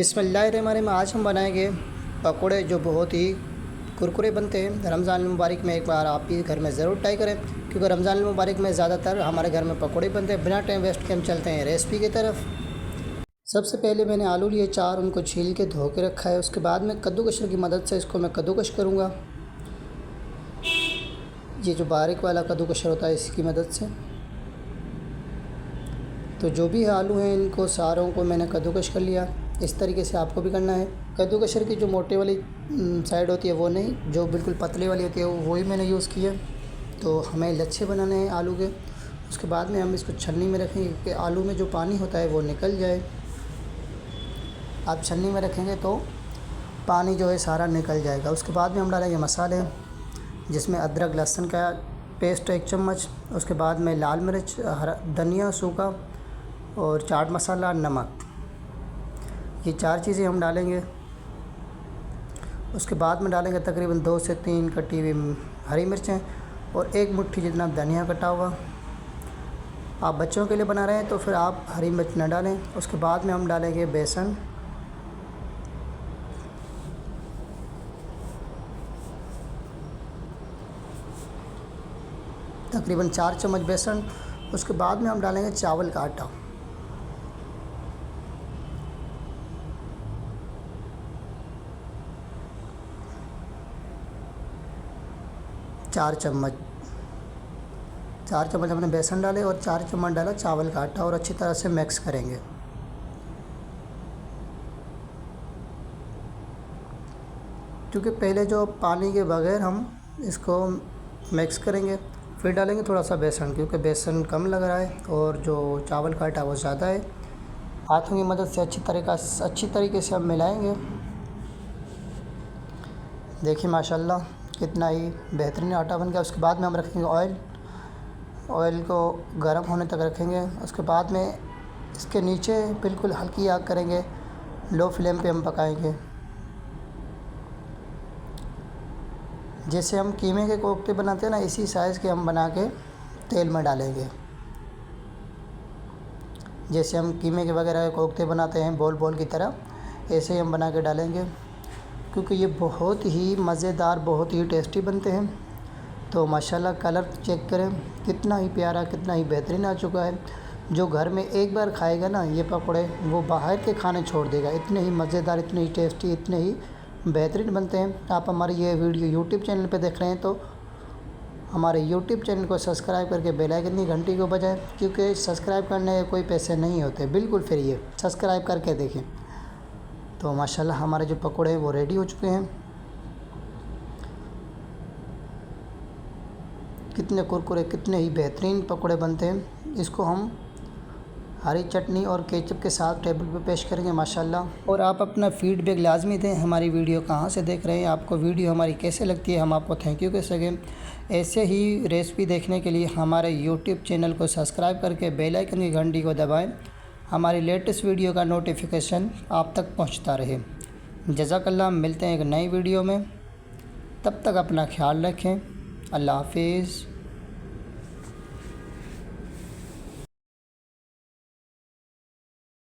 बिस्मिल्लाहिर्रहमानिर्रहीम। आज हम बनाएंगे पकोड़े जो बहुत ही कुरकुरे बनते हैं। रमज़ान मुबारक में एक बार आप भी घर में ज़रूर ट्राई करें, क्योंकि रमज़ान मुबारक में ज़्यादातर हमारे घर में पकोड़े बनते हैं। बिना टाइम वेस्ट के हम चलते हैं रेसिपी की तरफ। सबसे पहले मैंने आलू लिए 4, उनको छील के धो के रखा है। उसके बाद में कद्दूकस की मदद से इसको मैं कद्दूकस करूँगा। ये जो बारीक वाला कद्दूकस होता है इसकी मदद से। तो जो भी आलू हैं इनको सारों को मैंने कद्दूकस कर लिया। इस तरीके से आपको भी करना है। कद्दूकस की जो मोटे वाली साइड होती है वो नहीं, जो बिल्कुल पतली वाली होती है वो ही मैंने यूज़ किया। तो हमें लच्छे बनाने हैं आलू के। उसके बाद में हम इसको छन्नी में रखेंगे कि आलू में जो पानी होता है वो निकल जाए। आप छन्नी में रखेंगे तो पानी जो है सारा निकल जाएगा। उसके बाद में हम डालेंगे मसाले, जिसमें अदरक लहसुन का पेस्ट 1 चम्मच। उसके बाद में लाल मिर्च, हरा धनिया सूखा और चाट मसाला, नमक, ये 4 चीज़ें हम डालेंगे। उसके बाद में डालेंगे तकरीबन 2 से 3 कटी हुई हरी मिर्चें और 1 मुट्ठी जितना धनिया कटा हुआ। आप बच्चों के लिए बना रहे हैं तो फिर आप हरी मिर्च न डालें। उसके बाद में हम डालेंगे बेसन, तकरीबन 4 चम्मच बेसन। उसके बाद में हम डालेंगे चावल का आटा, 4 चम्मच। 4 चम्मच हमने बेसन डाले और 4 चम्मच डाला चावल का आटा और अच्छी तरह से मिक्स करेंगे। क्योंकि पहले जो पानी के बगैर हम इसको मिक्स करेंगे, फिर डालेंगे थोड़ा सा बेसन, क्योंकि बेसन कम लग रहा है और जो चावल का आटा वो ज़्यादा है। हाथों की मदद से अच्छी तरीके से हम मिलाएंगे। देखिए माशाल्लाह कितना ही बेहतरीन आटा बन गया। उसके बाद में हम रखेंगे ऑयल को गर्म होने तक रखेंगे। उसके बाद में इसके नीचे बिल्कुल हल्की आग करेंगे, लो फ्लेम पे हम पकाएंगे। जैसे हम कीमे के कोफ्ते बनाते हैं ना, इसी साइज़ के हम बना के तेल में डालेंगे। जैसे हम कीमे के वगैरह के कोफ्ते बनाते हैं बॉल बॉल की तरह, ऐसे ही हम बना के डालेंगे, क्योंकि ये बहुत ही मज़ेदार, बहुत ही टेस्टी बनते हैं। तो माशाल्लाह कलर चेक करें कितना ही प्यारा, कितना ही बेहतरीन आ चुका है। जो घर में एक बार खाएगा ना ये पकौड़े, वो बाहर के खाने छोड़ देगा। इतने ही मज़ेदार, इतने ही टेस्टी, इतने ही बेहतरीन बनते हैं। आप हमारी ये वीडियो यूट्यूब चैनल पे देख रहे हैं तो हमारे यूट्यूब चैनल को सब्सक्राइब करके बेल आइकन की घंटी को बजाएं, क्योंकि सब्सक्राइब करने के कोई पैसे नहीं होते, बिल्कुल फ्री है। सब्सक्राइब करके देखें। तो माशाल्लाह हमारे जो पकोड़े हैं वो रेडी हो चुके हैं। कितने कुरकुरे, कितने ही बेहतरीन पकोड़े बनते हैं। इसको हम हरी चटनी और केचप के साथ टेबल पे पेश करेंगे माशाल्लाह। और आप अपना फीडबैक लाजमी दें, हमारी वीडियो कहाँ से देख रहे हैं, आपको वीडियो हमारी कैसे लगती है, हम आपको थैंक यू कह सकें। ऐसे ही रेसिपी देखने के लिए हमारे यूट्यूब चैनल को सब्सक्राइब करके बेल आइकन की घंटी को दबाएं। हमारी लेटेस्ट वीडियो का नोटिफिकेशन आप तक पहुँचता रहे। जज़ाकल्लाह। मिलते हैं एक नई वीडियो में, तब तक अपना ख्याल रखें। अल्लाह हाफिज़।